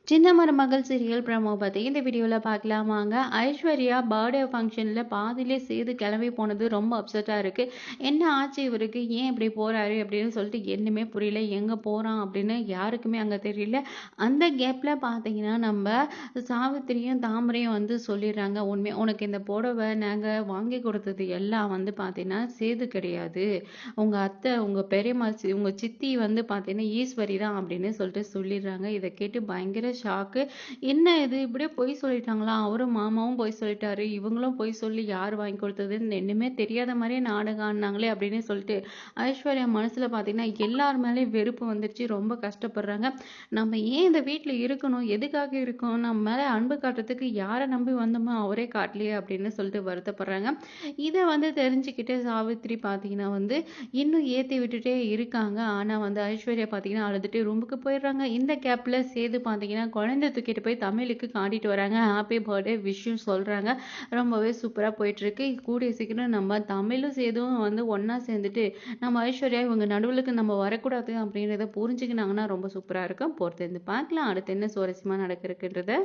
சின்ன மருமகள் serial promo பத்தி இந்த வீடியோல பார்க்கலாமாங்க. ஐஸ்வர்யா பர்த்டே ஃபங்க்ஷன்ல பாதியிலே சேது கிளம்பி போனது ரொம்ப அப்செட்டா இருக்கு. என்ன ஆச்சு இவருக்கு? ஏன் இப்படி போறாரு? அப்படின்னு சொல்லிட்டு என்னமே புரியல. எங்க போறான் அப்படின்னு யாருக்குமே அங்க தெரியல. அந்த கேப்ல பார்த்தீங்கன்னா, நம்ம சாவித்திரியும் தாமரையும் வந்து சொல்லிடுறாங்க உண்மைய. உனக்கு இந்த புடவை நாங்க வாங்கி கொடுத்தது எல்லாம் வந்து பார்த்தீங்கன்னா, சேது கிடையாது. உங்க அத்தை, உங்க பெரியம்மா, உங்க சித்தி வந்து பார்த்தீங்கன்னா ஈஸ்வரி தான் அப்படின்னு சொல்லிட்டு சொல்லிடுறாங்க. இதை கேட்டு பயங்கர ஷாக்கு. என்ன இது இப்படியே பொய் சொல்லிட்டாங்களா? அவரும் மாமாவும் பொய் சொல்லிட்டாரு. இவங்களும் பொய் சொல்லி யார் வாங்கி கொடுத்ததுன்னு என்னமே தெரியாத மாதிரியே நாடகம் ஆடினாங்களே அப்படின்னு சொல்லிட்டு ஐஸ்வர்யா மனசுல பார்த்தீங்கன்னா எல்லார் மேலேயும் வெறுப்பு வந்துருச்சு. ரொம்ப கஷ்டப்படுறாங்க. நம்ம ஏன் இந்த வீட்டில் இருக்கணும்? எதுக்காக இருக்கோம்? நம்ம மேலே அன்பு காட்டுறதுக்கு யாரை நம்பி வந்தோமோ அவரே காட்டலையே அப்படின்னு சொல்லிட்டு வருத்தப்படுறாங்க. இதை வந்து தெரிஞ்சுக்கிட்டு சாவித்திரி பார்த்தீங்கன்னா வந்து இன்னும் ஏற்றி விட்டுட்டே இருக்காங்க. ஆனால் வந்து ஐஸ்வர்யா பார்த்தீங்கன்னா அழுதுட்டு ரூமுக்கு போயிடுறாங்க. இந்த கேப்பில் சேது பார்த்தீங்கன்னா குழந்தை தூக்கிட்டு போய் தமிழுக்கு காட்டிட்டு வராங்க. ஹாப்பி பர்த்டே விஷயம் சொல்கிறாங்க. ரொம்பவே சூப்பராக போயிட்டுருக்கு. கூடிய சீக்கிரம் நம்ம தமிழும் சேதுவும் வந்து ஒன்றா சேர்ந்துட்டு நம்ம ஐஸ்வர்யா இவங்க நடுவுலுக்கு நம்ம வரக்கூடாது அப்படின்றத புரிஞ்சுக்கினாங்கன்னா ரொம்ப சூப்பராக இருக்கும். பொறுத்து இருந்து பார்க்கலாம் அடுத்து என்ன சுவாரஸ்யமாக நடக்கிறதுன்றத.